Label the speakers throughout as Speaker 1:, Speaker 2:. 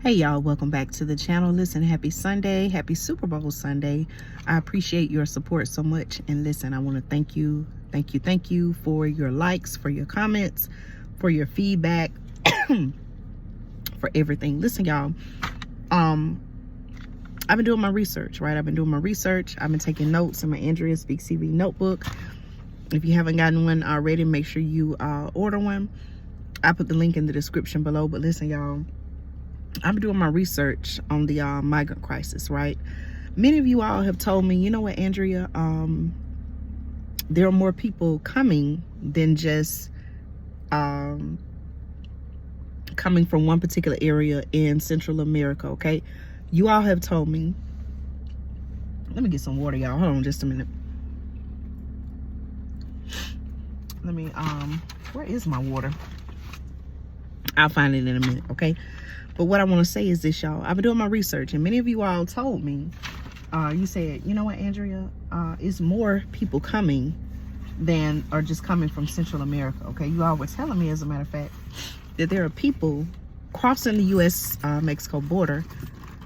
Speaker 1: Hey y'all, welcome back to the channel. Listen, happy Sunday, happy Super Bowl Sunday. I appreciate your support so much. And listen, I want to thank you for your likes, for your comments, for your feedback, for everything. Listen, y'all, I've been doing my research, right? I've been taking notes in my Andrea Speaks TV notebook. If you haven't gotten one already, make sure you order one. I put the link in the description below. But listen, y'all, I'm doing my research on the migrant crisis, right? Many of you all have told me, you know what, Andrea, there are more people coming than just coming from one particular area in Central America, okay? You all have told me. Let me get some water, y'all. Hold on just a minute. Let me, where is my water? I'll find it in a minute, okay? But what I want to say is this, y'all. I've been doing my research, and many of you all told me, you said, you know what, Andrea, it's more people coming than are just coming from Central America, okay? You all were telling me, as a matter of fact, that there are people crossing the U.S.-Mexico border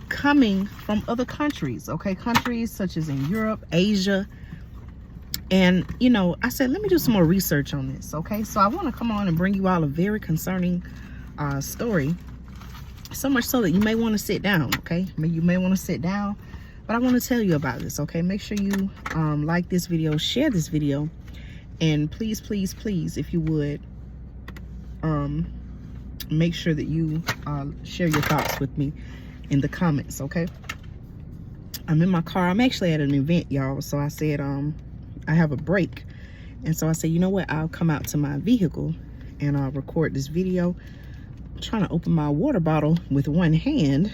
Speaker 1: coming from other countries, okay? Countries such as in Europe, Asia. And, you know, I said, let me do some more research on this, okay? So I want to come on and bring you all a very concerning story. So much so that you may want to sit down, okay? You may want to sit down, but I want to tell you about this, okay? Make sure you like this video, share this video, and please, please, please, if you would, make sure that you share your thoughts with me in the comments, okay? I'm in my car. I'm actually at an event, y'all, so I said I have a break, and so I said, you know what, I'll come out to my vehicle and I'll record this video. Trying to open my water bottle with one hand,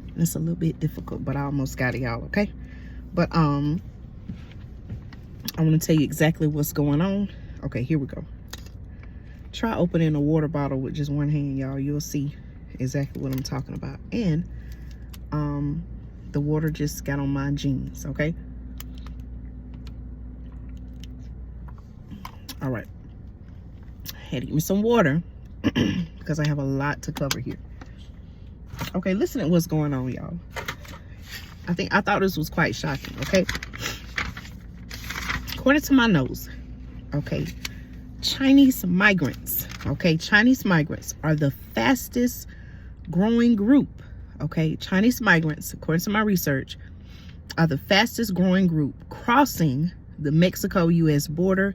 Speaker 1: and it's a little bit difficult, but I almost got it, y'all, okay? But I want to tell you exactly what's going on. Okay, here we go. Try opening a water bottle with just one hand, y'all. You'll see exactly what I'm talking about. And the water just got on my jeans, okay? All right, had to give me some water because I have a lot to cover here. Okay, listen to what's going on, y'all. I thought this was quite shocking, okay? According to my notes, okay, Chinese migrants are the fastest growing group, okay? Chinese migrants, according to my research, are the fastest growing group crossing the Mexico-U.S. border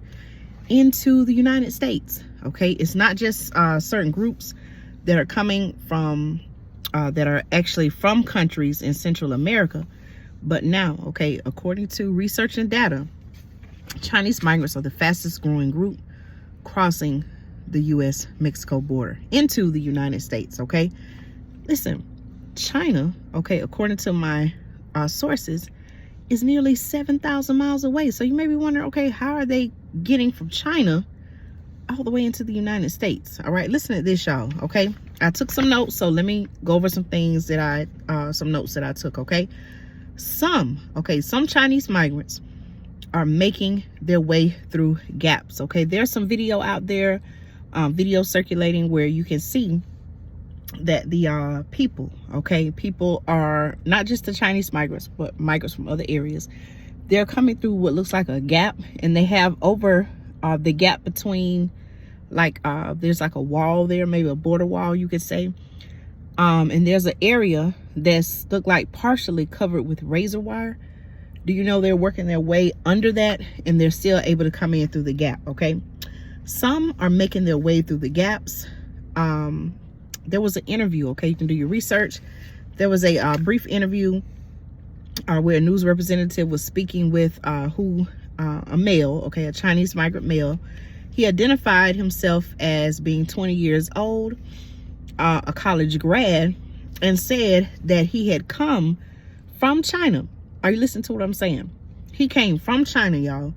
Speaker 1: into the United States, okay? It's not just certain groups that are coming from that are actually from countries in Central America, but now, okay, according to research and data, Chinese migrants are the fastest growing group crossing the U.S.-Mexico border into the United States, okay? Listen, China, okay, according to my sources, is nearly 7,000 miles away. So you may be wondering, okay, how are they getting from China all the way into the United States? All right, listen to this, y'all, okay? I took some notes, so let me go over some things that some notes that I took, okay? Some Chinese migrants are making their way through gaps, okay? There's some video out there, video circulating where you can see that the people are not just the Chinese migrants, but migrants from other areas. They're coming through what looks like a gap, and they have over the gap between, like, there's like a wall there, maybe a border wall, you could say. And there's an area that's looked like partially covered with razor wire. Do you know they're working their way under that, and they're still able to come in through the gap, okay? Some are making their way through the gaps. There was an interview, okay? You can do your research. There was a brief interview where a news representative was speaking with a male, okay, a Chinese migrant male. He identified himself as being 20 years old, a college grad, and said that he had come from China. Are you listening to what I'm saying? He came from China, y'all,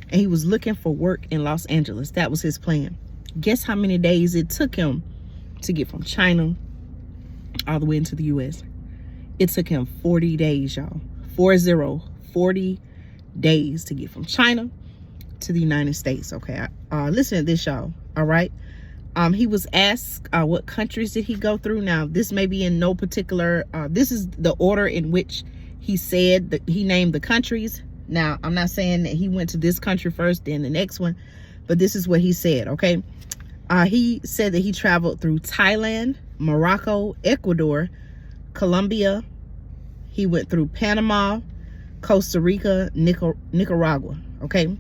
Speaker 1: and he was looking for work in Los Angeles. That was his plan. Guess how many days it took him to get from China all the way into the U.S.? It took him 40 days, y'all. 40 days to get from China to the United States, okay? Listen to this, y'all, all right? He was asked what countries did he go through. Now, this may be in no particular, this is the order in which he said that he named the countries. Now, I'm not saying that he went to this country first, then the next one, but this is what he said, okay? He said that he traveled through Thailand, Morocco, Ecuador, Colombia. He went through Panama, Costa Rica, Nicaragua, okay?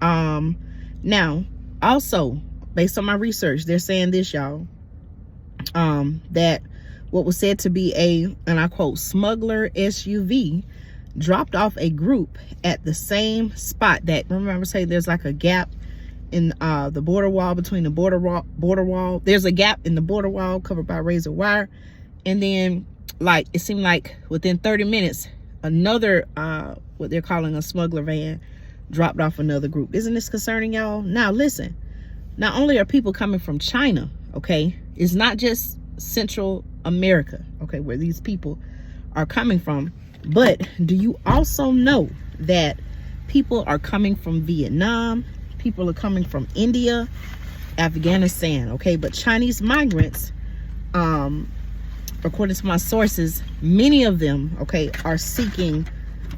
Speaker 1: Now, also, based on my research, they're saying this, y'all, that what was said to be a, and I quote, smuggler SUV dropped off a group at the same spot that, remember, say there's like a gap in the border wall, between the border wall. There's a gap in the border wall covered by razor wire. And then, like, it seemed like within 30 minutes, another, what they're calling a smuggler van, dropped off another group. Isn't this concerning, y'all? Now, listen. Not only are people coming from China, okay, it's not just Central America, okay, where these people are coming from, but do you also know that people are coming from Vietnam, people are coming from India, Afghanistan, okay? But Chinese migrants, according to my sources, many of them, okay, are seeking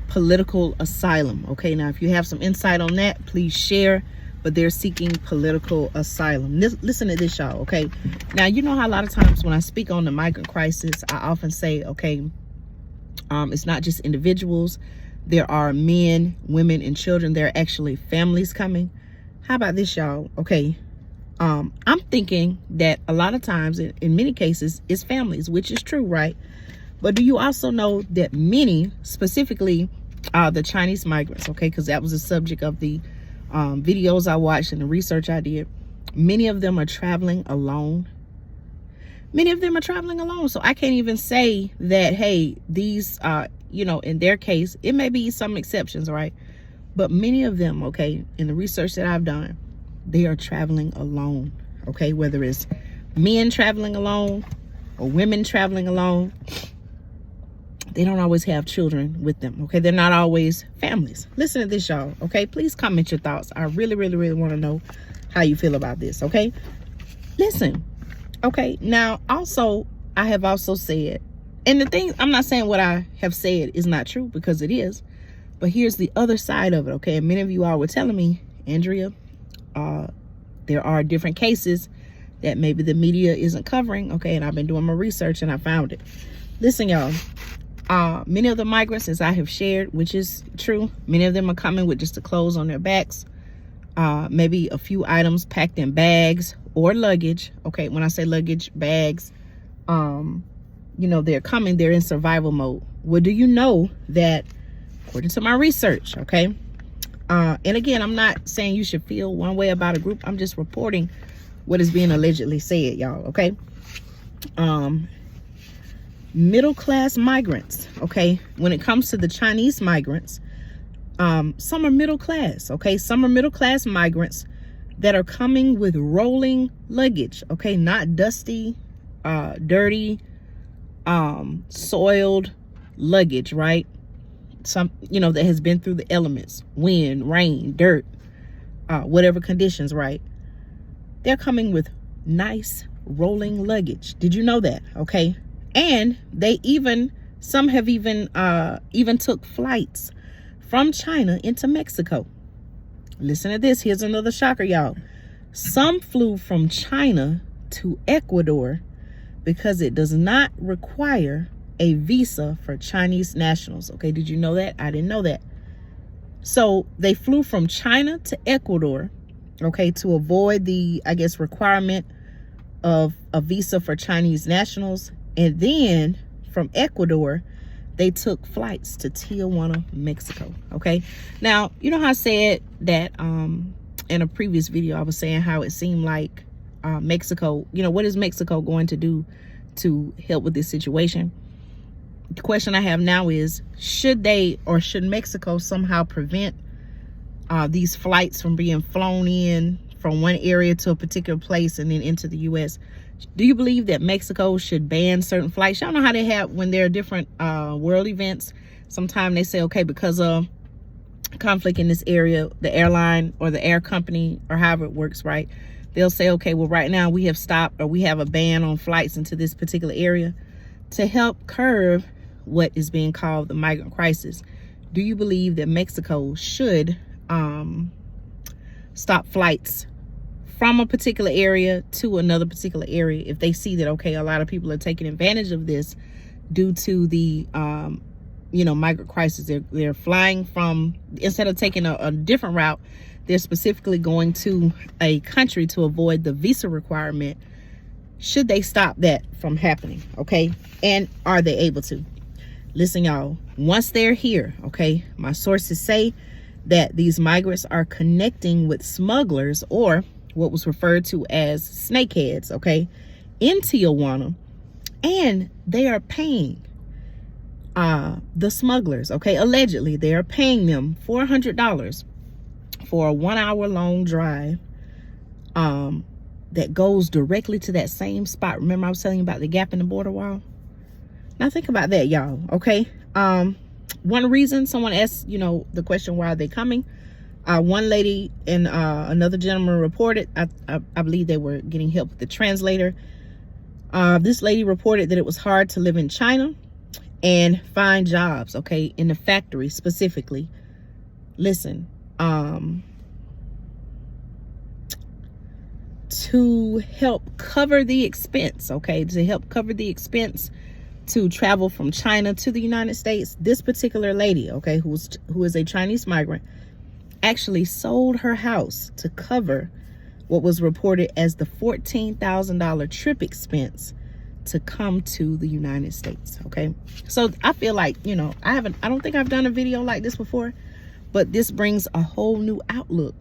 Speaker 1: political asylum, okay? Now, if you have some insight on that, please share. But they're seeking political asylum. Listen to this, y'all, okay? Now, you know how a lot of times when I speak on the migrant crisis, I often say, okay, it's not just individuals. There are men, women, and children. There are actually families coming. How about this, y'all? Okay, I'm thinking that a lot of times, in many cases, it's families, which is true, right? But do you also know that many, specifically the Chinese migrants, okay, because that was the subject of the videos I watched and the research I did, many of them are traveling alone. Many of them are traveling alone. So I can't even say that, hey, these, you know, in their case, it may be some exceptions, right? But many of them, okay, in the research that I've done, they are traveling alone, okay? Whether it's men traveling alone or women traveling alone, they don't always have children with them, okay? They're not always families. Listen to this, y'all, okay? Please comment your thoughts. I really, really, really want to know how you feel about this, okay? Listen, okay? Now, also, I have also said, and the thing, I'm not saying what I have said is not true, because it is, but here's the other side of it, okay? And many of you all were telling me, Andrea, there are different cases that maybe the media isn't covering, okay? And I've been doing my research and I found it. Listen, y'all. Many of the migrants, as I have shared, which is true, many of them are coming with just the clothes on their backs, maybe a few items packed in bags or luggage. Okay, when I say luggage, bags, you know, they're coming, they're in survival mode. Well, do you know that, according to my research, okay, and again, I'm not saying you should feel one way about a group. I'm just reporting what is being allegedly said, y'all, okay? Middle-class migrants, okay, when it comes to the Chinese migrants, some are middle class, okay? Some are middle class migrants that are coming with rolling luggage, okay? Not dusty, dirty, soiled luggage, right? Some, you know, that has been through the elements, wind, rain, dirt, whatever conditions, right? They're coming with nice rolling luggage. Did you know that? Okay. And they even, some have even took flights from China into Mexico. Listen to this. Here's another shocker, y'all. Some flew from China to Ecuador because it does not require a visa for Chinese nationals. Okay, did you know that? I didn't know that. So they flew from China to Ecuador, okay, to avoid the, I guess, requirement of a visa for Chinese nationals. And then from Ecuador, they took flights to Tijuana, Mexico. Okay. Now, you know how I said that in a previous video, I was saying how it seemed like Mexico, you know, what is Mexico going to do to help with this situation? The question I have now is, should they, or should Mexico somehow prevent these flights from being flown in from one area to a particular place and then into the U.S.? Do you believe that Mexico should ban certain flights? Y'all know how they have, when there are different world events, sometimes they say, okay, because of conflict in this area, the airline or the air company or however it works, right, they'll say, okay, well, right now we have stopped, or we have a ban on flights into this particular area to help curb what is being called the migrant crisis. Do you believe that Mexico should stop flights from a particular area to another particular area if they see that, okay, a lot of people are taking advantage of this due to the migrant crisis? They're flying from, instead of taking a different route, they're specifically going to a country to avoid the visa requirement. Should they stop that from happening? Okay, and are they able to? Listen, y'all, once they're here, okay, my sources say that these migrants are connecting with smugglers, or what was referred to as snakeheads, okay, in Tijuana, and they are paying the smugglers, okay, allegedly they are paying them $400 for a 1 hour long drive that goes directly to that same spot. Remember I was telling you about the gap in the border wall? Now think about that, y'all, okay? One reason, someone asked, the question, why are they coming? One lady and another gentleman reported, I believe they were getting help with the translator. This lady reported that it was hard to live in China and find jobs, okay, in the factory specifically. Listen, to help cover the expense, okay, to help cover the expense to travel from China to the United States, this particular lady, okay, who is a Chinese migrant, actually sold her house to cover what was reported as the $14,000 trip expense to come to the United States. Okay, so I feel like, I don't think I've done a video like this before, but this brings a whole new outlook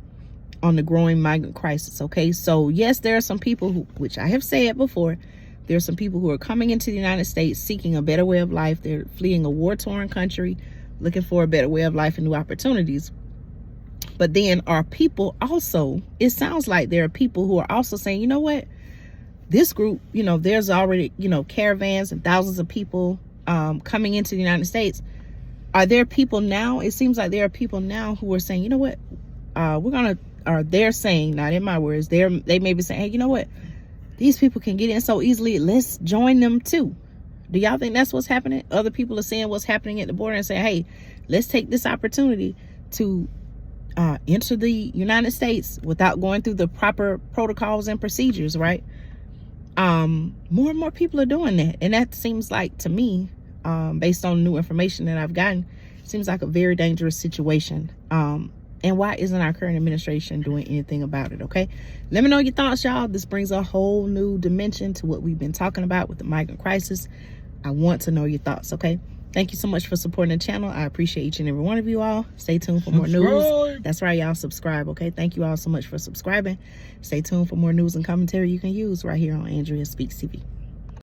Speaker 1: on the growing migrant crisis. Okay, so yes, there are some people who, which I have said before, there are some people who are coming into the United States seeking a better way of life. They're fleeing a war-torn country, looking for a better way of life and new opportunities. But then are people also, it sounds like there are people who are also saying, you know what, this group, there's already, caravans and thousands of people coming into the United States. Are there people now, it seems like there are people now who are saying, you know what, they're saying, not in my words, they may be saying, hey, you know what, these people can get in so easily, let's join them too. Do y'all think that's what's happening? Other people are seeing what's happening at the border and saying, hey, let's take this opportunity to enter the United States without going through the proper protocols and procedures, right? More and more people are doing that. And that seems like, to me, based on new information that I've gotten, seems like a very dangerous situation. And why isn't our current administration doing anything about it? Okay, let me know your thoughts, y'all. This brings a whole new dimension to what we've been talking about with the migrant crisis. I want to know your thoughts. Okay, thank you so much for supporting the channel. I appreciate each and every one of you all. Stay tuned for more news. That's right, y'all, subscribe. Okay, thank you all so much for subscribing. Stay tuned for more news and commentary you can use right here on Andrea Speaks TV.